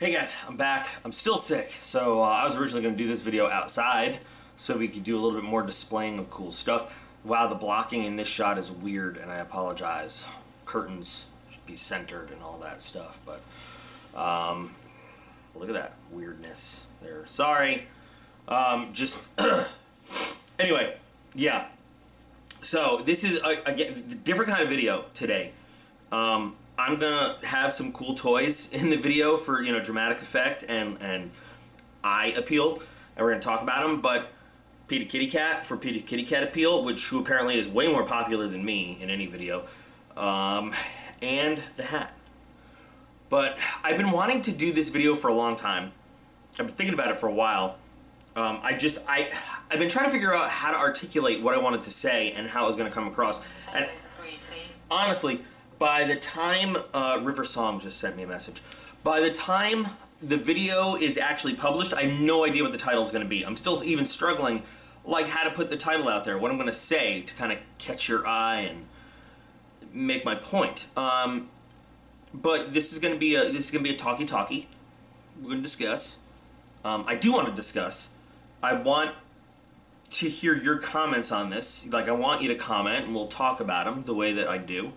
Hey guys, I'm back. I'm still sick, so I was originally going to do this video outside so we could do a little bit more displaying of cool stuff. Wow, the blocking in this shot is weird, and I apologize. Curtains should be centered and all that stuff, but look at that weirdness there. Sorry. Anyway, yeah. So this is again a different kind of video today. I'm gonna have some cool toys in the video for, you know, dramatic effect and eye appeal, and we're gonna talk about them. But PETA Kitty Cat for PETA Kitty Cat appeal, who apparently is way more popular than me in any video, and the hat. But I've been wanting to do this video for a long time. I've been thinking about it for a while. I've been trying to figure out how to articulate what I wanted to say and how it was going to come across. And honestly, by the time River Song just sent me a message, by the time the video is actually published, I have no idea what the title is going to be. I'm still even struggling, like, how to put the title out there, what I'm going to say to kind of catch your eye and make my point. But this is going to be a talkie. We're going to discuss. I do want to discuss. I want to hear your comments on this. Like, I want you to comment, and we'll talk about them the way that I do.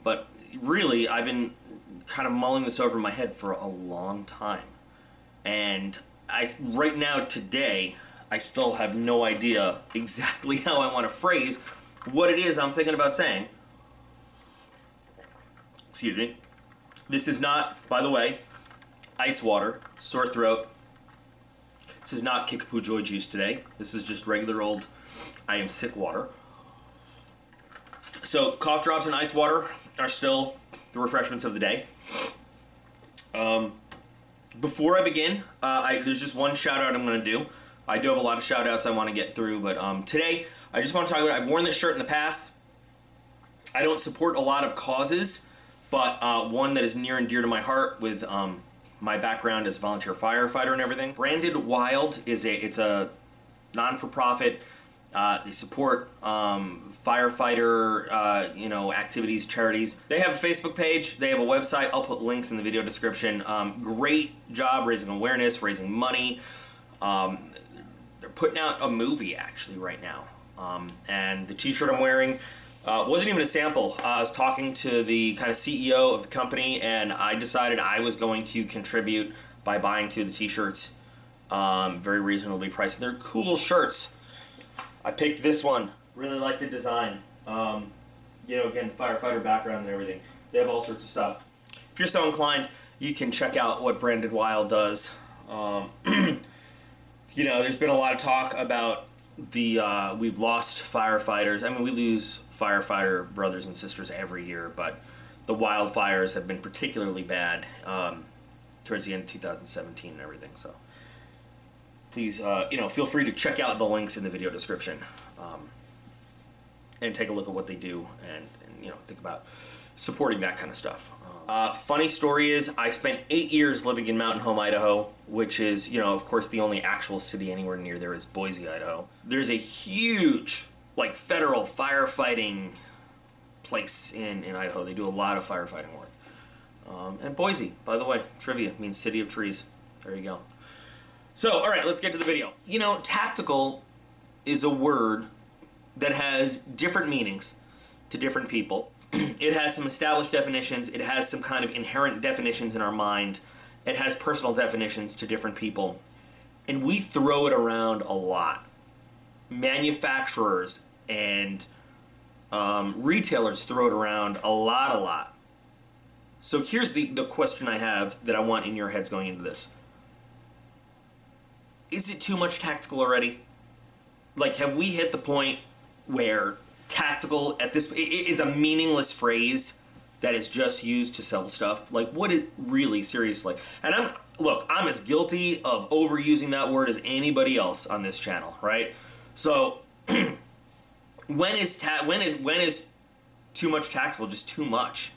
But really, I've been kind of mulling this over in my head for a long time. And right now, today, I still have no idea exactly how I want to phrase what it is I'm thinking about saying. Excuse me. This is not, by the way, ice water, sore throat. This is not Kickapoo Joy Juice today. This is just regular old I am sick water. So cough drops and ice water are still the refreshments of the day. Before I begin, there's just one shout out I'm going to do. I do have a lot of shout outs I want to get through, but today I just want to talk about, I've worn this shirt in the past. I don't support a lot of causes, but one that is near and dear to my heart with my background as a volunteer firefighter and everything. Branded Wild it's a non-for-profit. They support firefighter activities, charities. They have a Facebook page. They have a website. I'll put links in the video description. Great job raising awareness, raising money. They're putting out a movie actually right now. And the t-shirt I'm wearing wasn't even a sample. I was talking to the kind of CEO of the company, and I decided I was going to contribute by buying two of the t-shirts. Very reasonably priced. They're cool shirts. I picked this one. Really like the design. Again, firefighter background and everything. They have all sorts of stuff. If you're so inclined, you can check out what Branded Wild does. There's been a lot of talk about we've lost firefighters. I mean, we lose firefighter brothers and sisters every year, but the wildfires have been particularly bad towards the end of 2017 and everything. So please, feel free to check out the links in the video description and take a look at what they do and think about supporting that kind of stuff. Funny story is, I spent 8 years living in Mountain Home, Idaho, which is, of course, the only actual city anywhere near there is Boise, Idaho. There's a huge, federal firefighting place in Idaho. They do a lot of firefighting work. And Boise, by the way, trivia, means city of trees. There you go. So, all right, let's get to the video. Tactical is a word that has different meanings to different people. It has some established definitions. It has some kind of inherent definitions in our mind. It has personal definitions to different people. And we throw it around a lot. Manufacturers and retailers throw it around a lot. So here's the question I have that I want in your heads going into this. Is it too much tactical already? Have we hit the point where tactical at this is a meaningless phrase that is just used to sell stuff? What it really, seriously? And I'm as guilty of overusing that word as anybody else on this channel, right? So when is too much tactical just too much?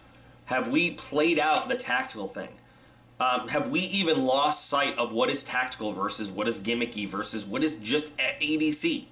Have we played out the tactical thing? Have we even lost sight of what is tactical versus what is gimmicky versus what is just ADC?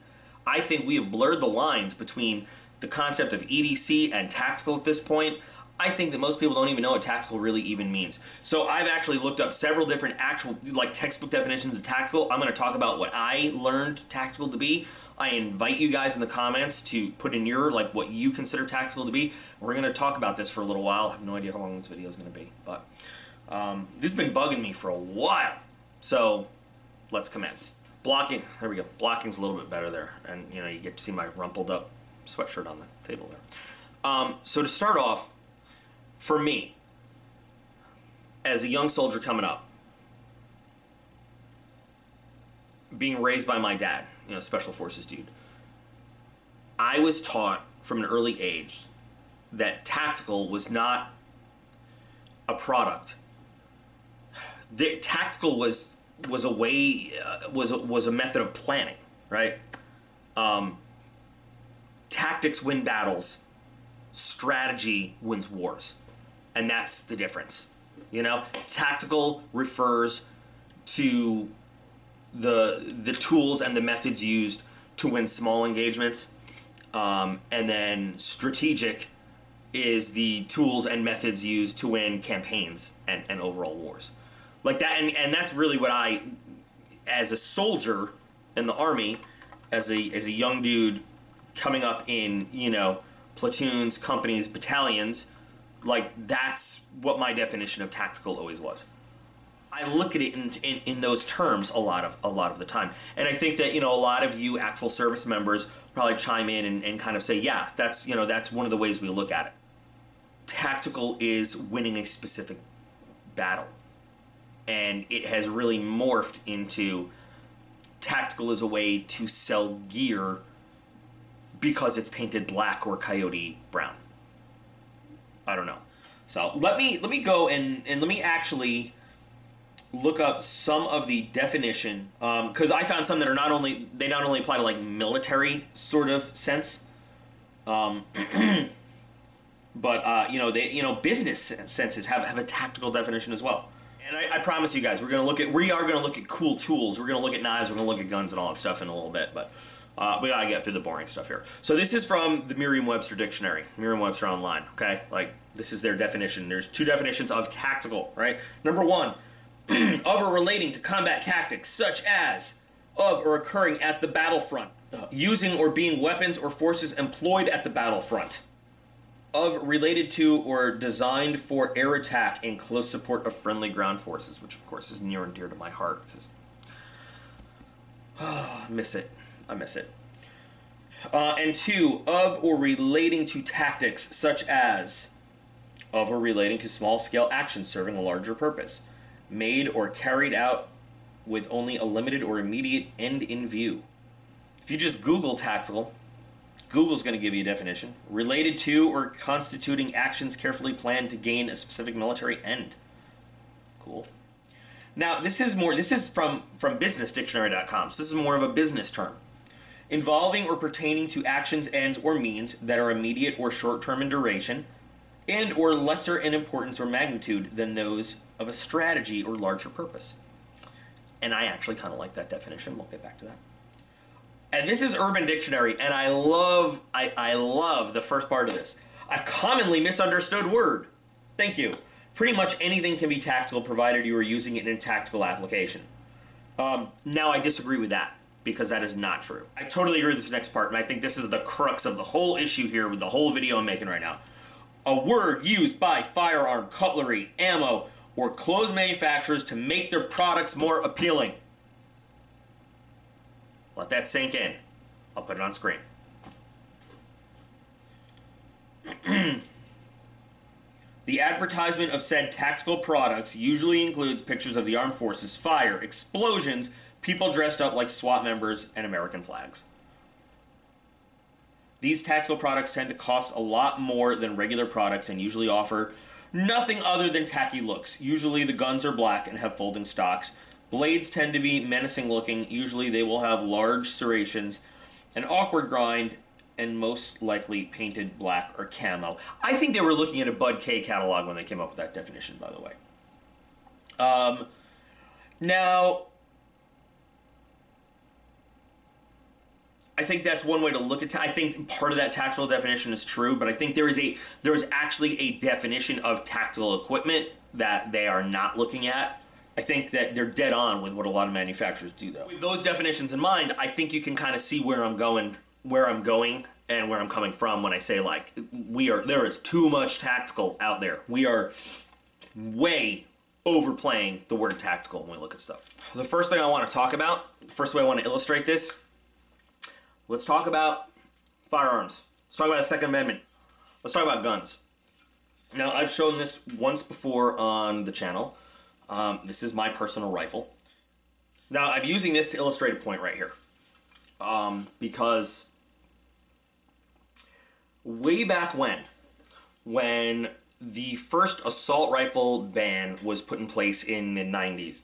I think we have blurred the lines between the concept of EDC and tactical at this point. I think that most people don't even know what tactical really even means. So I've actually looked up several different actual like textbook definitions of tactical. I'm going to talk about what I learned tactical to be. I invite you guys in the comments to put in your, like, what you consider tactical to be. We're going to talk about this for a little while. I have no idea how long this video is going to be, but this has been bugging me for a while. So let's commence. Blocking, there we go. Blocking's a little bit better there, and you know, you get to see my rumpled up sweatshirt on the table there. So to start off, for me, as a young soldier coming up, being raised by my dad, you know, special forces dude, I was taught from an early age that tactical was not a product. The tactical was a way, was a method of planning, right? Tactics win battles, strategy wins wars, and that's the difference. You know, tactical refers to the tools and the methods used to win small engagements, and then strategic is the tools and methods used to win campaigns and overall wars. Like that, and that's really what I, as a soldier in the Army, as a young dude coming up in, you know, platoons, companies, battalions, like that's what my definition of tactical always was. I look at it in those terms a lot of the time, and I think that, you know, a lot of you actual service members probably chime in and kind of say, yeah, that's, you know, that's one of the ways we look at it. Tactical is winning a specific battle, and it has really morphed into tactical as a way to sell gear because it's painted black or coyote brown. I don't know. So let me go and let me actually look up some of the definition, because I found some that are not only apply to like military sort of sense, but you know, they, you know, business senses have a tactical definition as well. And I promise you guys, we are going to look at cool tools. We're going to look at knives. We're going to look at guns and all that stuff in a little bit, but we gotta get through the boring stuff here. So this is from the Merriam-Webster dictionary, Merriam-Webster Online. Okay, like this is their definition. There's two definitions of tactical, right? Number one, of or relating to combat tactics, such as of or occurring at the battlefront, using or being weapons or forces employed at the battlefront, of related to or designed for air attack in close support of friendly ground forces, which of course is near and dear to my heart because I miss it. And two, of or relating to tactics such as of or relating to small-scale actions serving a larger purpose, made or carried out with only a limited or immediate end in view. If you just Google tactical, Google's going to give you a definition. Related to or constituting actions carefully planned to gain a specific military end. Cool. Now, this is from businessdictionary.com, so this is more of a business term. Involving or pertaining to actions, ends, or means that are immediate or short-term in duration, and or lesser in importance or magnitude than those of a strategy or larger purpose. And I actually kind of like that definition. We'll get back to that. And this is Urban Dictionary, and I love the first part of this. A commonly misunderstood word. Thank you. Pretty much anything can be tactical provided you are using it in a tactical application. Now I disagree with that, because that is not true. I totally agree with this next part, and I think this is the crux of the whole issue here with the whole video I'm making right now. A word used by firearm, cutlery, ammo, or clothes manufacturers to make their products more appealing. Let that sink in. I'll put it on screen. The advertisement of said tactical products usually includes pictures of the armed forces, fire, explosions, people dressed up like SWAT members, and American flags. These tactical products tend to cost a lot more than regular products and usually offer nothing other than tacky looks. Usually the guns are black and have folding stocks. Blades tend to be menacing looking. Usually they will have large serrations, an awkward grind, and most likely painted black or camo. I think they were looking at a Bud K catalog when they came up with that definition, by the way. Now, I think that's one way to look at. I think part of that tactical definition is true, but I think there is actually a definition of tactical equipment that they are not looking at. I think that they're dead on with what a lot of manufacturers do, though. With those definitions in mind, I think you can kind of see where I'm going, and where I'm coming from when I say, like, there is too much tactical out there. We are way overplaying the word tactical when we look at stuff. The first thing I want to talk about, the first way I want to illustrate this, let's talk about firearms. Let's talk about the Second Amendment. Let's talk about guns. Now, I've shown this once before on the channel. This is my personal rifle. Now, I'm using this to illustrate a point right here. Because way back when the first assault rifle ban was put in place in the 90s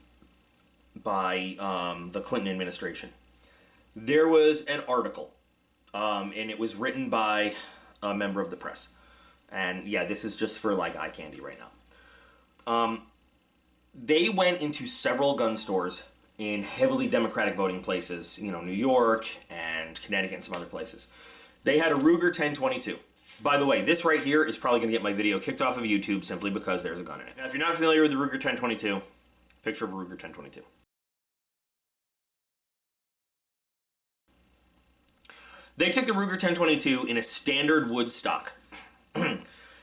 by the Clinton administration, there was an article, and it was written by a member of the press. And yeah, this is just for like eye candy right now. They went into several gun stores in heavily Democratic voting places, New York and Connecticut and some other places. They had a Ruger 1022. By the way, this right here is probably going to get my video kicked off of YouTube simply because there's a gun in it. Now, if you're not familiar with the Ruger 1022, picture of a Ruger 1022. They took the Ruger 1022 in a standard wood stock.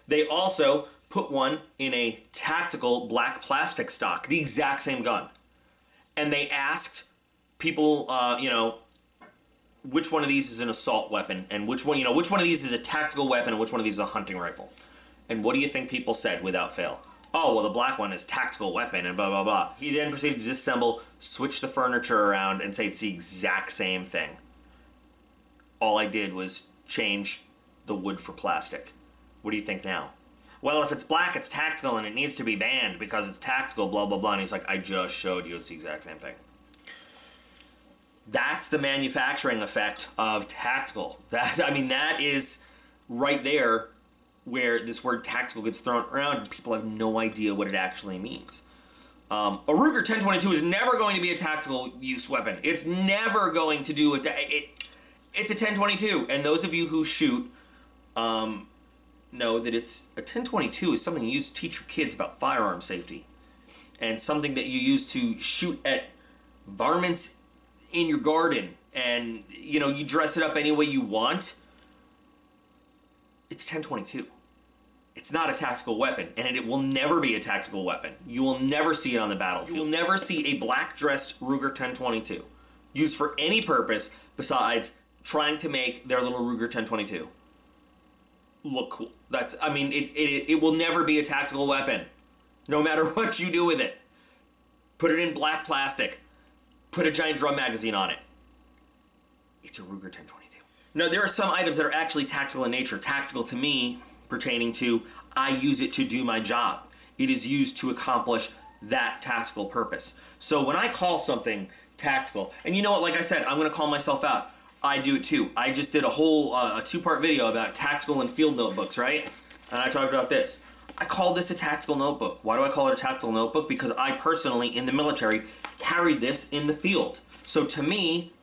They also put one in a tactical black plastic stock, the exact same gun. And they asked people, which one of these is an assault weapon and which one of these is a tactical weapon and which one of these is a hunting rifle. And what do you think people said without fail? Oh, well, the black one is tactical weapon and blah, blah, blah. He then proceeded to disassemble, switch the furniture around, and say it's the exact same thing. All I did was change the wood for plastic. What do you think now? Well, if it's black, it's tactical, and it needs to be banned because it's tactical, blah, blah, blah. And he's like, I just showed you it's the exact same thing. That's the manufacturing effect of tactical. That is right there where this word tactical gets thrown around and people have no idea what it actually means. A Ruger 1022 is never going to be a tactical use weapon. It's never going to do it. It's a 1022, and those of you who shoot know that it's a 1022 is something you use to teach your kids about firearm safety, and something that you use to shoot at varmints in your garden, and you dress it up any way you want. It's 1022. It's not a tactical weapon, and it will never be a tactical weapon. You will never see it on the battlefield. You will never see a black-dressed Ruger 1022 used for any purpose besides trying to make their little Ruger 1022 look cool. It will never be a tactical weapon, no matter what you do with it. Put it in black plastic. Put a giant drum magazine on it. It's a Ruger 1022. Now, there are some items that are actually tactical in nature. Tactical to me, pertaining to, I use it to do my job. It is used to accomplish that tactical purpose. So when I call something tactical, and you know what, like I said, I'm going to call myself out. I do it too. I just did a whole a two-part video about tactical and field notebooks, right? And I talked about this. I call this a tactical notebook. Why do I call it a tactical notebook? Because I personally, in the military, carried this in the field. So to me,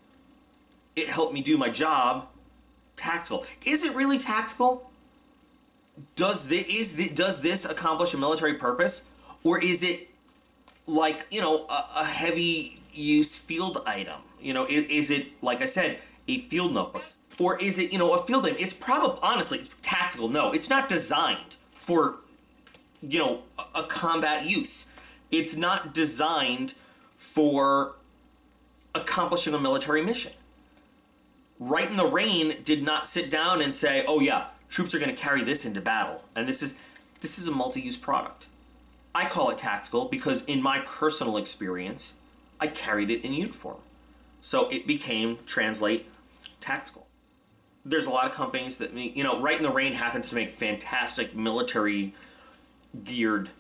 it helped me do my job tactical. Is it really tactical? Does this accomplish a military purpose? Or is it like, a heavy use field item? Is it, like I said, a field notebook? Or is it, a field item? It's probably, honestly, it's tactical. No, it's not designed for, a combat use. It's not designed for accomplishing a military mission. Right in the Rain did not sit down and say, oh yeah, troops are going to carry this into battle. And this is a multi-use product. I call it tactical because in my personal experience, I carried it in uniform. So it became, translate, tactical. There's a lot of companies that make, Right in the Rain happens to make fantastic military geared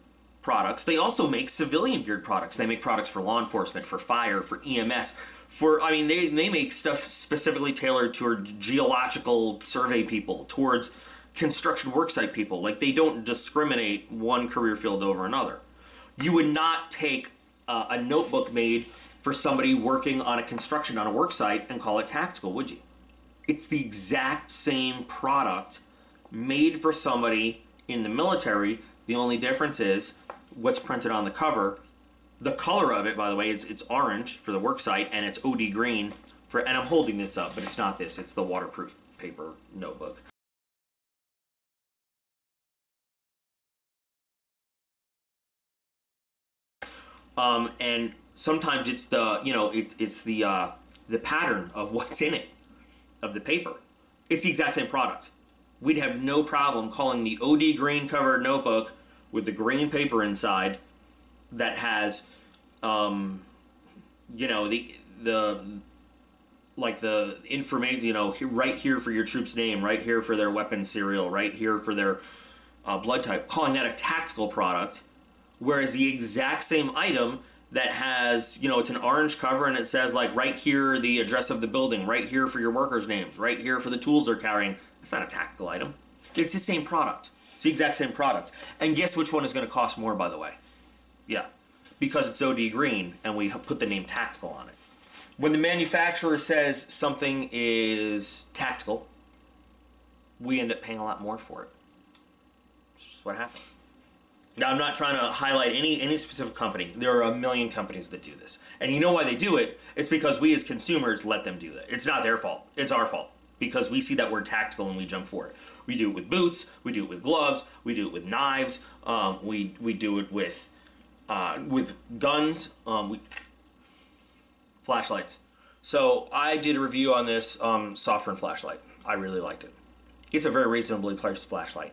products. They also make civilian geared products. They make products for law enforcement, for fire, for EMS, they make stuff specifically tailored toward geological survey people, towards construction worksite people. Like, they don't discriminate one career field over another. You would not take a notebook made for somebody working on a construction on a worksite and call it tactical, would you? It's the exact same product made for somebody in the military. The only difference is what's printed on the cover. The color of it, by the way, it's orange for the worksite, and it's OD green for, and I'm holding this up, but it's not this, it's the waterproof paper notebook. And sometimes it's the, it's the pattern of what's in it, of the paper. It's the exact same product. We'd have no problem calling the OD green covered notebook with the green paper inside that has, the information, right here for your troop's name, right here for their weapon serial, right here for their blood type, calling that a tactical product, whereas the exact same item that has, it's an orange cover and it says, like, right here the address of the building, right here for your workers' names, right here for the tools they're carrying, it's not a tactical item. It's the same product. It's the exact same product. And guess which one is going to cost more, by the way? Yeah, because it's OD green and we put the name tactical on it. When the manufacturer says something is tactical, we end up paying a lot more for it. It's just what happens. Now, I'm not trying to highlight any specific company. There are a million companies that do this. And you know why they do it? It's because we as consumers let them do that. It's not their fault. It's our fault. Because we see that word tactical and we jump for it. We do it with boots. We do it with gloves. We do it with knives. We do it with guns. Flashlights. So I did a review on this Sovereign flashlight. I really liked it. It's a very reasonably priced flashlight.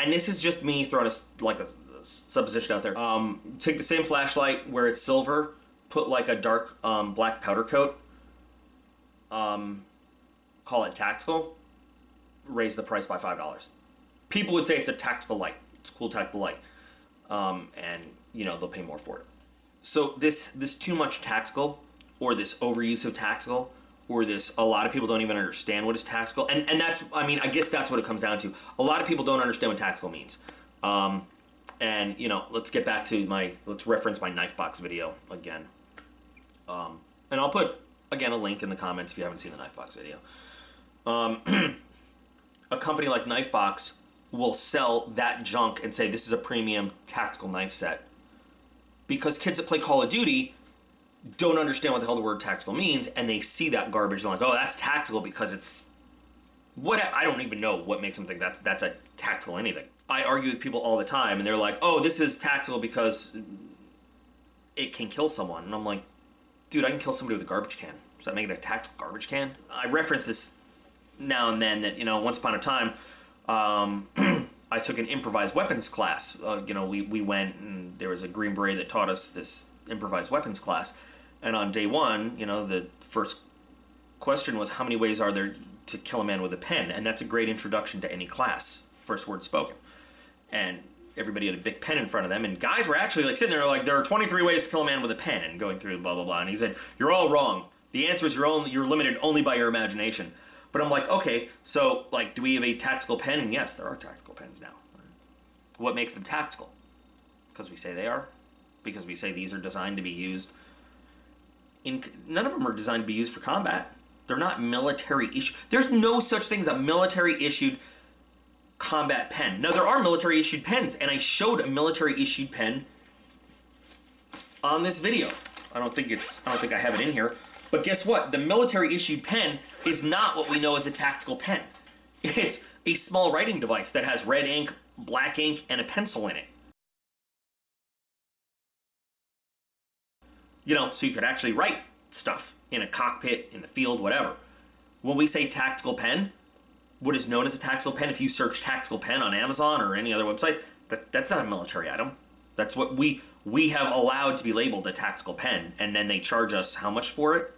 And this is just me throwing a supposition out there. Take the same flashlight where it's silver, put like a dark black powder coat, call it tactical, raise the price by $5. People would say it's a tactical light. It's a cool tactical light. And, they'll pay more for it. So this too much tactical, or this overuse of tactical, or this, a lot of people don't even understand what is tactical. And that's, I guess that's what it comes down to. A lot of people don't understand what tactical means. And, let's get back to let's reference my knife box video again. And I'll put, again, a link in the comments if you haven't seen the knife box video. A company like Knifebox will sell that junk and say this is a premium tactical knife set. Because kids that play Call of Duty don't understand what the hell the word tactical means, and they see that garbage and they're like, oh, that's tactical because it's what, I don't even know what makes them think that's a tactical anything. I argue with people all the time and they're like, oh, this is tactical because it can kill someone. And I'm like, dude, I can kill somebody with a garbage can. Does that make it a tactical garbage can? I reference this now and then that, once upon a time, I took an improvised weapons class. We went and there was a Green Beret that taught us this improvised weapons class. And on day one, the first question was, how many ways are there to kill a man with a pen? And that's a great introduction to any class, first word spoken. And everybody had a big pen in front of them, and guys were actually sitting there there are 23 ways to kill a man with a pen, and going through blah, blah, blah. And he said, you're all wrong. The answer is you're limited only by your imagination. But I'm like, okay, so do we have a tactical pen? And yes, there are tactical pens now. What makes them tactical? Because we say they are. Because we say these are designed to be used none of them are designed to be used for combat. They're not military issued. There's no such thing as a military issued combat pen. Now, there are military issued pens, and I showed a military issued pen on this video. I don't think I have it in here. But guess what? The military issued pen is not what we know as a tactical pen. It's a small writing device that has red ink, black ink, and a pencil in it. So you could actually write stuff in a cockpit, in the field, whatever. When we say tactical pen, what is known as a tactical pen, if you search tactical pen on Amazon or any other website, that's not a military item. That's what we have allowed to be labeled a tactical pen, and then they charge us how much for it?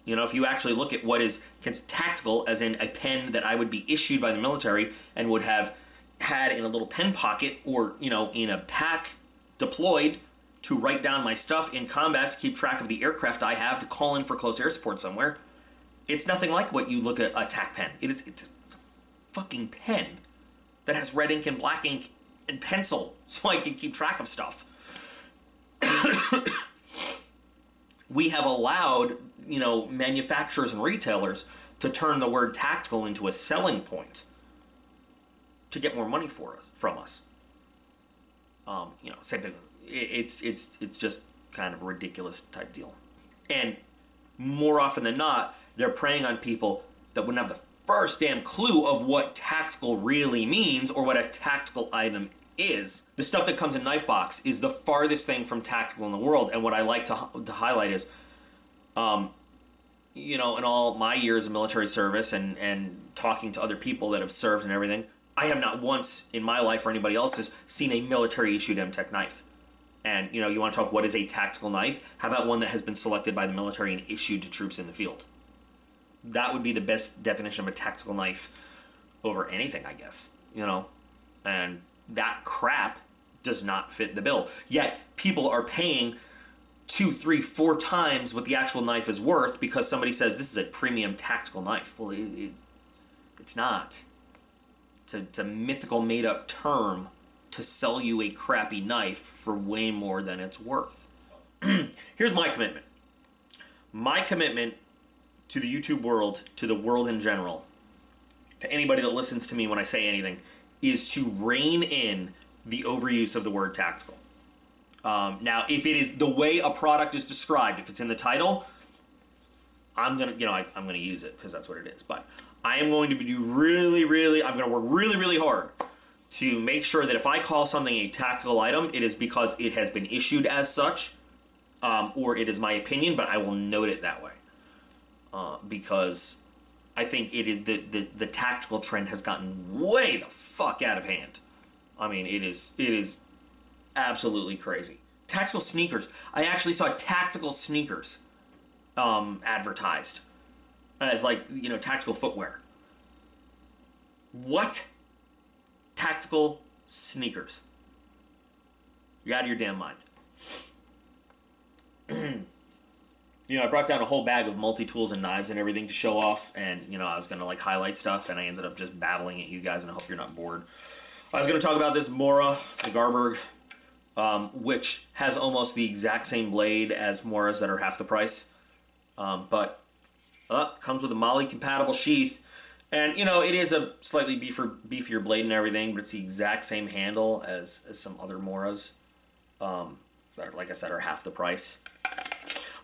If you actually look at what is tactical, as in a pen that I would be issued by the military and would have had in a little pen pocket or, in a pack deployed to write down my stuff in combat to keep track of the aircraft I have to call in for close air support somewhere, it's nothing like what you look at a TAC pen. It's a fucking pen that has red ink and black ink and pencil so I can keep track of stuff. we have allowed, manufacturers and retailers to turn the word tactical into a selling point to get more money from us. Same thing. It's just kind of a ridiculous type deal. And more often than not, they're preying on people that wouldn't have the first damn clue of what tactical really means or what a tactical item is. The stuff that comes in Knife Box is the farthest thing from tactical in the world. And what I like to highlight is, in all my years of military service and talking to other people that have served and everything, I have not once in my life or anybody else's seen a military-issued M-Tech knife. And, you want to talk what is a tactical knife? How about one that has been selected by the military and issued to troops in the field? That would be the best definition of a tactical knife over anything, I guess, And that crap does not fit the bill. Yet, people are paying 2, 3, 4 times what the actual knife is worth because somebody says this is a premium tactical knife. Well, it's not. It's a mythical made-up term to sell you a crappy knife for way more than it's worth. Here's my commitment. My commitment to the YouTube world, to the world in general, to anybody that listens to me when I say anything, is to rein in the overuse of the word tactical. Now, if it is the way a product is described, if it's in the title, I'm gonna use it because that's what it is. But I am going to I'm going to work really, really hard to make sure that if I call something a tactical item, it is because it has been issued as such, or it is my opinion, but I will note it that way. Because I think it is the tactical trend has gotten way the fuck out of hand. I mean, it is absolutely crazy. Tactical sneakers. I actually saw tactical sneakers advertised as tactical footwear. What? Tactical sneakers. You're out of your damn mind. I brought down a whole bag of multi-tools and knives and everything to show off, and, I was going to, highlight stuff, and I ended up just babbling at you guys, and I hope you're not bored. I was going to talk about this Mora, the Garberg, which has almost the exact same blade as Moras that are half the price, but comes with a MOLLE-compatible sheath, and, it is a slightly beefier blade and everything, but it's the exact same handle as some other Moras, that, like I said, are half the price.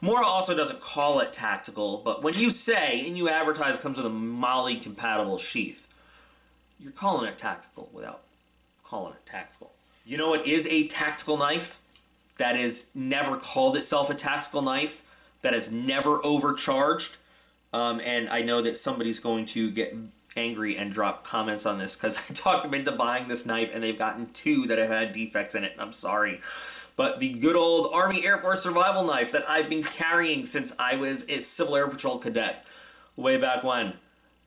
Mora also doesn't call it tactical, but when you say, and you advertise it comes with a MOLLE-compatible sheath, you're calling it tactical without calling it tactical. You know what is a tactical knife that has never called itself a tactical knife, that has never overcharged? And I know that somebody's going to get angry and drop comments on this because I talked them into buying this knife and they've gotten 2 that have had defects in it, and I'm sorry. But the good old Army Air Force survival knife that I've been carrying since I was a Civil Air Patrol cadet way back when.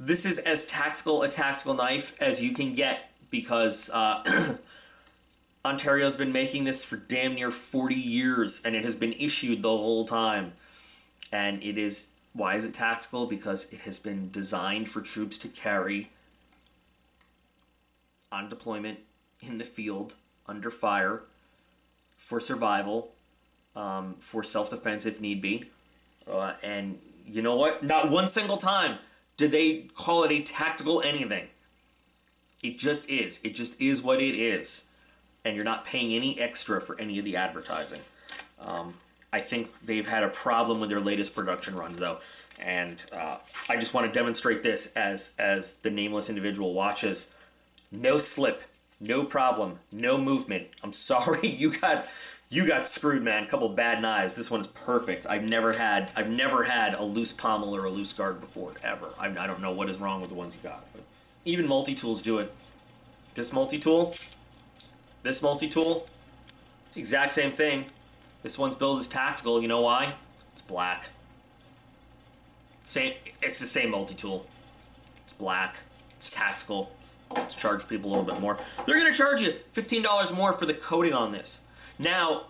This is as tactical a tactical knife as you can get because Ontario's been making this for damn near 40 years and it has been issued the whole time. And it is, why is it tactical? Because it has been designed for troops to carry on deployment, in the field, under fire, for survival, for self-defense if need be. And you know what? Not one single time did they call it a tactical anything. It just is. It just is what it is. And you're not paying any extra for any of the advertising. I think they've had a problem with their latest production runs, though. And I just want to demonstrate this as the nameless individual watches. No slip. No problem. No movement. I'm sorry. You got screwed, man. A couple bad knives. This one is perfect. I've never had a loose pommel or a loose guard before, ever. I don't know what is wrong with the ones you got. But even multi-tools do it. This multi-tool, it's the exact same thing. This one's billed as tactical. You know why? It's black. It's the same multi-tool. It's black. It's tactical. Let's charge people a little bit more. They're going to charge you $15 more for the coating on this. Now,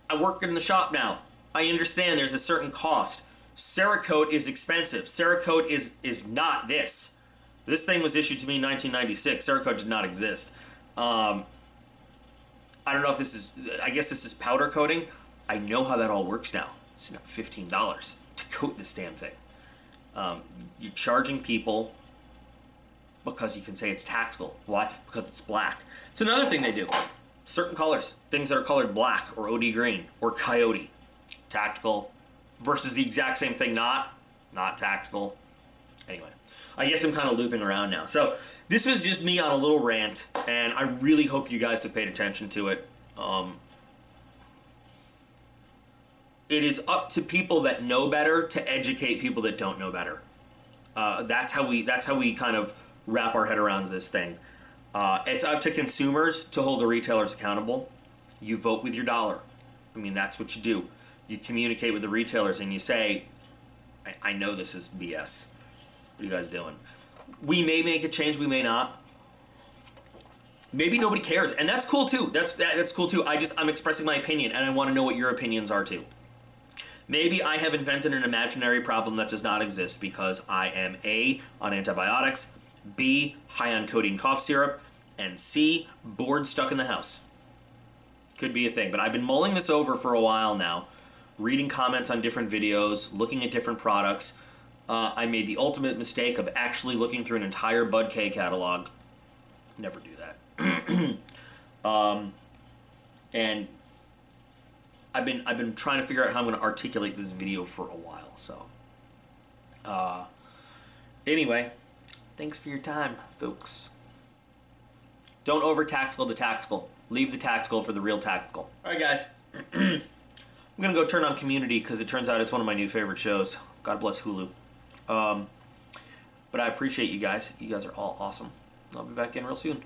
I work in the shop now. I understand there's a certain cost. Cerakote is expensive. Cerakote is not this. This thing was issued to me in 1996. Cerakote did not exist. I don't know if this is, I guess this is powder coating. I know how that all works now. It's not $15 to coat this damn thing. You're charging people because you can say it's tactical. Why? Because it's black. It's another thing they do. Certain colors, things that are colored black or OD green or coyote, tactical, versus the exact same thing, not tactical. Anyway, I guess I'm kind of looping around now. So this was just me on a little rant, and I really hope you guys have paid attention to it. It is up to people that know better to educate people that don't know better. That's how we kind of wrap our head around this thing. It's up to consumers to hold the retailers accountable. You vote with your dollar. I mean, that's what you do. You communicate with the retailers and you say, I know this is BS. What are you guys doing? We may make a change, we may not. Maybe nobody cares, and that's cool too. That's cool too. I'm expressing my opinion, and I want to know what your opinions are too. Maybe I have invented an imaginary problem that does not exist because I am A, on antibiotics, B, high on codeine cough syrup, and C, bored stuck in the house. Could be a thing, but I've been mulling this over for a while now, reading comments on different videos, looking at different products. I made the ultimate mistake of actually looking through an entire Bud K catalog. Never do that. And I've been trying to figure out how I'm going to articulate this video for a while. So, anyway, thanks for your time, folks. Don't over tactical the tactical. Leave the tactical for the real tactical. All right, guys. I'm going to go turn on Community because it turns out it's one of my new favorite shows. God bless Hulu. But I appreciate you guys. You guys are all awesome. I'll be back in real soon.